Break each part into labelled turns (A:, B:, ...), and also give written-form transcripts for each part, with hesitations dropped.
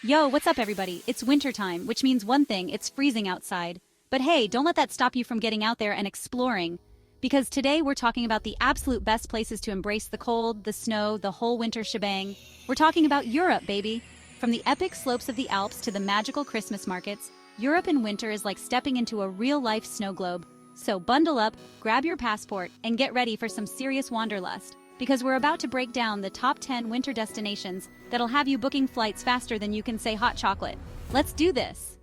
A: Yo, what's up, everybody? It's winter time, which means one thing, it's freezing outside. But hey, don't let that stop you from getting out there and exploring. Because today we're talking about the absolute best places to embrace the cold, the snow, the whole winter shebang. We're talking about Europe, baby. From the epic slopes of the Alps to the magical Christmas markets, Europe in winter is like stepping into a real-life snow globe. So bundle up, grab your passport, and get ready for some serious wanderlust. Because we're about to break down the top 10 winter destinations that'll have you booking flights faster than you can say hot chocolate. Let's do this!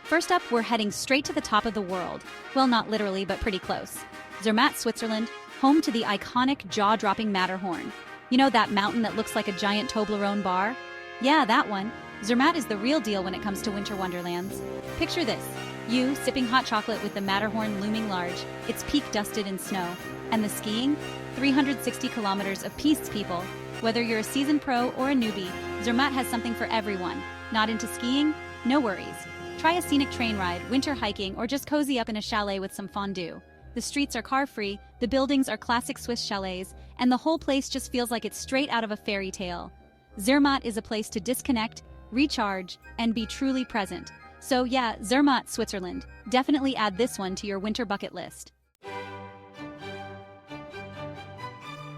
A: First up, we're heading straight to the top of the world. Well, not literally, but pretty close. Zermatt, Switzerland, home to the iconic jaw-dropping Matterhorn. You know that mountain that looks like a giant Toblerone bar? Yeah, that one. Zermatt is the real deal when it comes to winter wonderlands. Picture this. You sipping hot chocolate with the Matterhorn looming large, its peak dusted in snow. And the skiing? 360 kilometers of piste, people. Whether you're a seasoned pro or a newbie, Zermatt has something for everyone. Not into skiing? No worries. Try a scenic train ride, winter hiking, or just cozy up in a chalet with some fondue. The streets are car-free, the buildings are classic Swiss chalets, and the whole place just feels like it's straight out of a fairy tale. Zermatt is a place to disconnect, recharge, and be truly present. So yeah, Zermatt, Switzerland. Definitely add this one to your winter bucket list.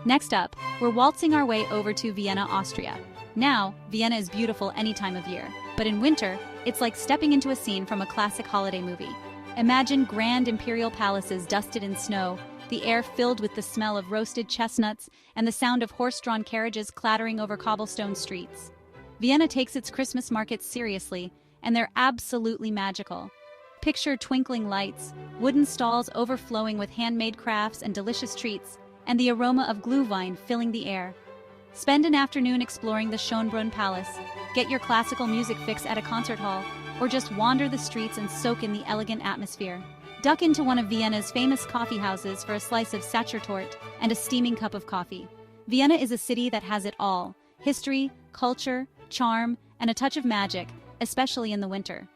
A: Next up, we're waltzing our way over to Vienna, Austria. Now, Vienna is beautiful any time of year, but in winter, it's like stepping into a scene from a classic holiday movie. Imagine grand imperial palaces dusted in snow, the air filled with the smell of roasted chestnuts, and the sound of horse-drawn carriages clattering over cobblestone streets. Vienna takes its Christmas markets seriously, and they're absolutely magical. Picture twinkling lights, wooden stalls overflowing with handmade crafts and delicious treats, and the aroma of glühwein filling the air. Spend an afternoon exploring the Schönbrunn Palace, get your classical music fix at a concert hall, or just wander the streets and soak in the elegant atmosphere. Duck into one of Vienna's famous coffee houses for a slice of Sachertorte and a steaming cup of coffee. Vienna is a city that has it all: history, culture, charm, and a touch of magic, especially in the winter.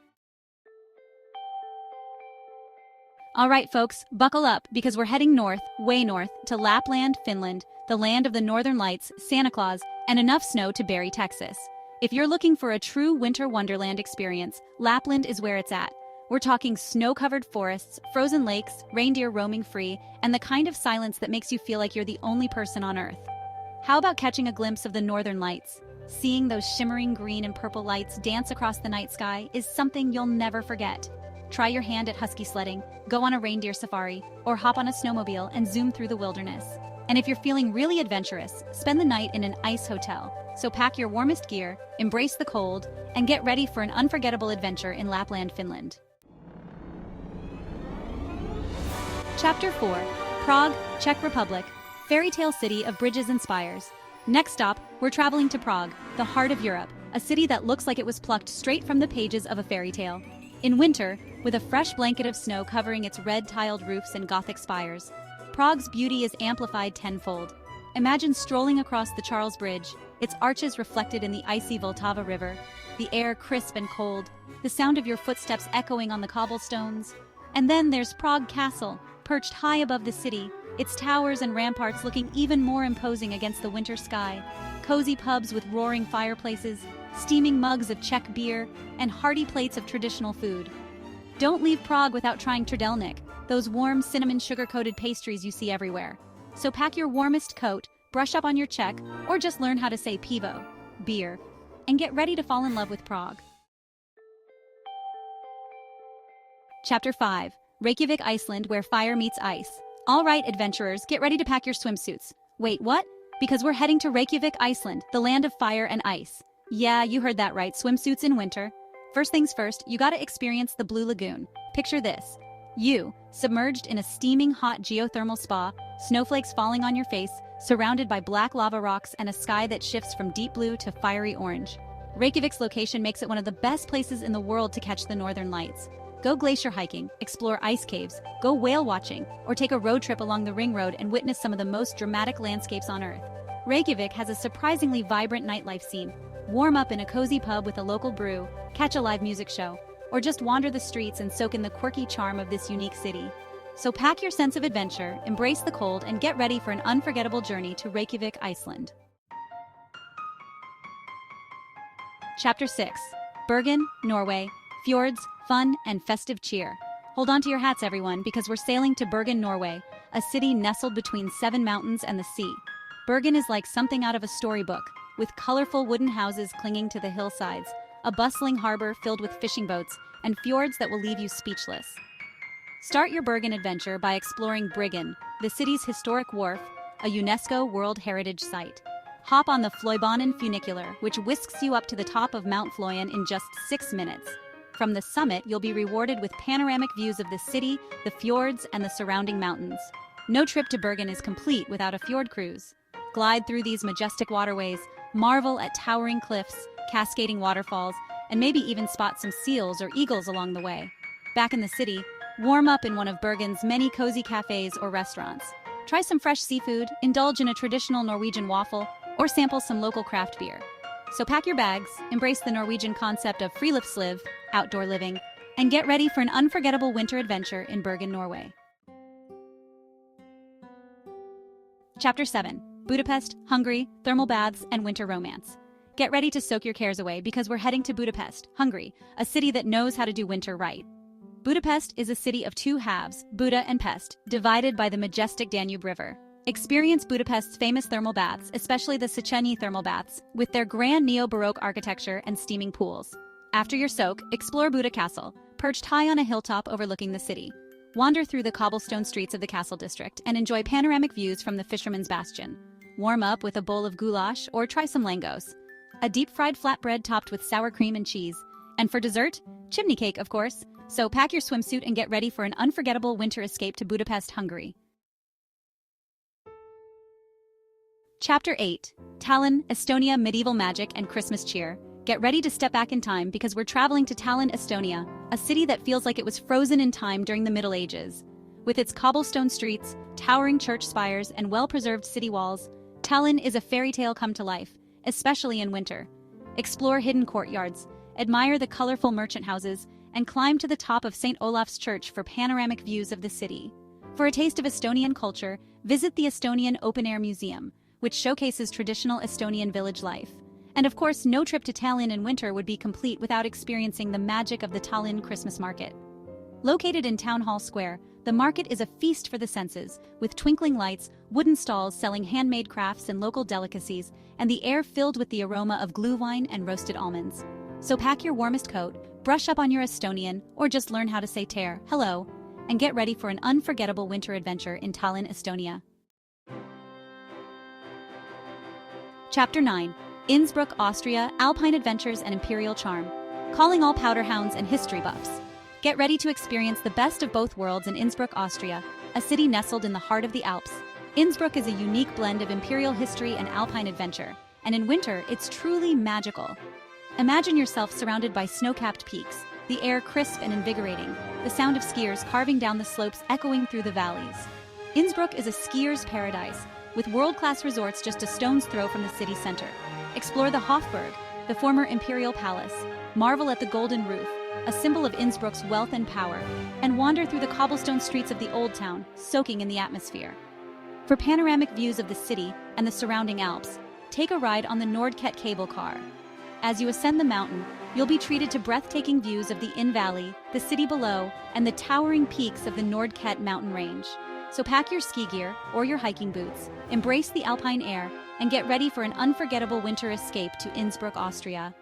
A: All right, folks, buckle up because we're heading north, way north, to Lapland, Finland, the land of the Northern Lights, Santa Claus, and enough snow to bury Texas. If you're looking for a true winter wonderland experience, Lapland is where it's at. We're talking snow-covered forests, frozen lakes, reindeer roaming free, and the kind of silence that makes you feel like you're the only person on Earth. How about catching a glimpse of the Northern Lights? Seeing those shimmering green and purple lights dance across the night sky is something you'll never forget. Try your hand at husky sledding, go on a reindeer safari, or hop on a snowmobile and zoom through the wilderness. And if you're feeling really adventurous, spend the night in an ice hotel. So pack your warmest gear, embrace the cold, and get ready for an unforgettable adventure in Lapland, Finland. Chapter 4. Prague, Czech Republic, fairy tale city of bridges and spires. Next stop, we're traveling to Prague, the heart of Europe, a city that looks like it was plucked straight from the pages of a fairy tale. In winter, with a fresh blanket of snow covering its red-tiled roofs and Gothic spires, Prague's beauty is amplified tenfold. Imagine strolling across the Charles Bridge, its arches reflected in the icy Vltava River, the air crisp and cold, the sound of your footsteps echoing on the cobblestones. And then there's Prague Castle, perched high above the city, its towers and ramparts looking even more imposing against the winter sky. Cozy pubs with roaring fireplaces, steaming mugs of Czech beer, and hearty plates of traditional food. Don't leave Prague without trying Trdelník, those warm cinnamon sugar-coated pastries you see everywhere. So pack your warmest coat, brush up on your Czech, or just learn how to say pivo, beer, and get ready to fall in love with Prague. Chapter 5. Reykjavik, Iceland, where fire meets ice. All right, adventurers, get ready to pack your swimsuits. Wait, what? Because we're heading to Reykjavik, Iceland, the land of fire and ice. Yeah, you heard that right, swimsuits in winter. First things first, you gotta experience the Blue Lagoon. Picture this. You, submerged in a steaming hot geothermal spa, snowflakes falling on your face, surrounded by black lava rocks and a sky that shifts from deep blue to fiery orange. Reykjavik's location makes it one of the best places in the world to catch the northern lights. Go glacier hiking, explore ice caves, go whale watching, or take a road trip along the ring road and witness some of the most dramatic landscapes on Earth. Reykjavik has a surprisingly vibrant nightlife scene. Warm up in a cozy pub with a local brew, catch a live music show, or just wander the streets and soak in the quirky charm of this unique city. So pack your sense of adventure, embrace the cold, and get ready for an unforgettable journey to Reykjavik, Iceland. Chapter 6. Bergen, Norway. Fjords, fun, and festive cheer. Hold on to your hats, everyone, because we're sailing to Bergen, Norway, a city nestled between 7 mountains and the sea. Bergen is like something out of a storybook, with colorful wooden houses clinging to the hillsides, a bustling harbor filled with fishing boats, and fjords that will leave you speechless. Start your Bergen adventure by exploring Bryggen, the city's historic wharf, a UNESCO World Heritage Site. Hop on the Fløibanen funicular, which whisks you up to the top of Mount Fløyen in just 6 minutes. From the summit, you'll be rewarded with panoramic views of the city, the fjords, and the surrounding mountains. No trip to Bergen is complete without a fjord cruise. Glide through these majestic waterways, marvel at towering cliffs, cascading waterfalls, and maybe even spot some seals or eagles along the way. Back in the city, warm up in one of Bergen's many cozy cafes or restaurants. Try some fresh seafood, indulge in a traditional Norwegian waffle, or sample some local craft beer. So pack your bags, embrace the Norwegian concept of friluftsliv, outdoor living, and get ready for an unforgettable winter adventure in Bergen, Norway. Chapter 7. Budapest, Hungary, thermal baths, and winter romance. Get ready to soak your cares away because we're heading to Budapest, Hungary, a city that knows how to do winter right. Budapest is a city of 2 halves, Buda and Pest, divided by the majestic Danube River. Experience Budapest's famous thermal baths, especially the Széchenyi thermal baths, with their grand neo-Baroque architecture and steaming pools. After your soak, explore Buda Castle, perched high on a hilltop overlooking the city. Wander through the cobblestone streets of the castle district and enjoy panoramic views from the Fisherman's Bastion. Warm up with a bowl of goulash or try some langos, a deep-fried flatbread topped with sour cream and cheese. And for dessert, chimney cake, of course. So pack your swimsuit and get ready for an unforgettable winter escape to Budapest, Hungary. Chapter 8. Tallinn, Estonia, medieval magic and Christmas cheer. Get ready to step back in time because we're traveling to Tallinn, Estonia, a city that feels like it was frozen in time during the Middle Ages. With its cobblestone streets, towering church spires, and well-preserved city walls, Tallinn is a fairy tale come to life, especially in winter. Explore hidden courtyards, admire the colorful merchant houses, and climb to the top of St. Olaf's Church for panoramic views of the city. For a taste of Estonian culture, visit the Estonian Open Air Museum, which showcases traditional Estonian village life. And of course, no trip to Tallinn in winter would be complete without experiencing the magic of the Tallinn Christmas Market. Located in Town Hall Square, the market is a feast for the senses, with twinkling lights, wooden stalls selling handmade crafts and local delicacies, and the air filled with the aroma of glühwein and roasted almonds. So pack your warmest coat, brush up on your Estonian, or just learn how to say ter, hello, and get ready for an unforgettable winter adventure in Tallinn, Estonia. Chapter 9. Innsbruck, Austria, Alpine Adventures and Imperial Charm. Calling all powder hounds and history buffs. Get ready to experience the best of both worlds in Innsbruck, Austria, a city nestled in the heart of the Alps. Innsbruck is a unique blend of imperial history and alpine adventure, and in winter, it's truly magical. Imagine yourself surrounded by snow-capped peaks, the air crisp and invigorating, the sound of skiers carving down the slopes echoing through the valleys. Innsbruck is a skier's paradise, with world-class resorts just a stone's throw from the city center. Explore the Hofburg, the former imperial palace, marvel at the golden roof, a symbol of Innsbruck's wealth and power, and wander through the cobblestone streets of the Old Town, soaking in the atmosphere. For panoramic views of the city and the surrounding Alps, take a ride on the Nordket cable car. As you ascend the mountain, you'll be treated to breathtaking views of the Inn Valley, the city below, and the towering peaks of the Nordket mountain range. So pack your ski gear or your hiking boots, embrace the alpine air, and get ready for an unforgettable winter escape to Innsbruck, Austria.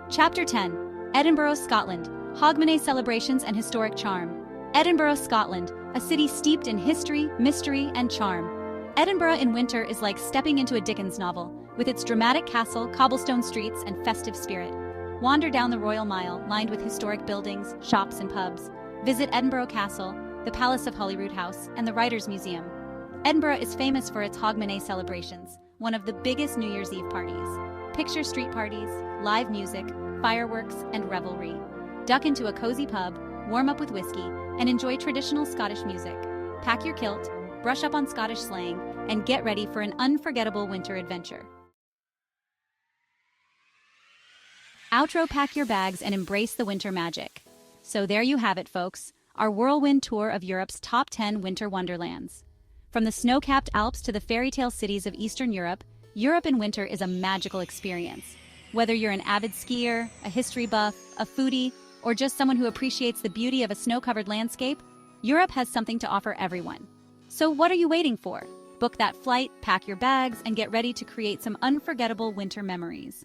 A: Chapter 10. Edinburgh, Scotland. Hogmanay celebrations and historic charm. Edinburgh, Scotland, a city steeped in history, mystery, and charm. Edinburgh in winter is like stepping into a Dickens novel, with its dramatic castle, cobblestone streets, and festive spirit. Wander down the Royal Mile, lined with historic buildings, shops, and pubs. Visit Edinburgh Castle, the Palace of Holyrood House, and the Writers' Museum. Edinburgh is famous for its Hogmanay celebrations, one of the biggest New Year's Eve parties. Picture street parties, live music, fireworks, and revelry. Duck into a cozy pub, warm up with whiskey, and enjoy traditional Scottish music. Pack your kilt, brush up on Scottish slang, and get ready for an unforgettable winter adventure. Outro: pack your bags and embrace the winter magic. So there you have it, folks, our whirlwind tour of Europe's top 10 winter wonderlands. From the snow-capped Alps to the fairy tale cities of Eastern Europe, Europe in winter is a magical experience. Whether you're an avid skier, a history buff, a foodie, or just someone who appreciates the beauty of a snow-covered landscape, Europe has something to offer everyone. So what are you waiting for? Book that flight, pack your bags, and get ready to create some unforgettable winter memories.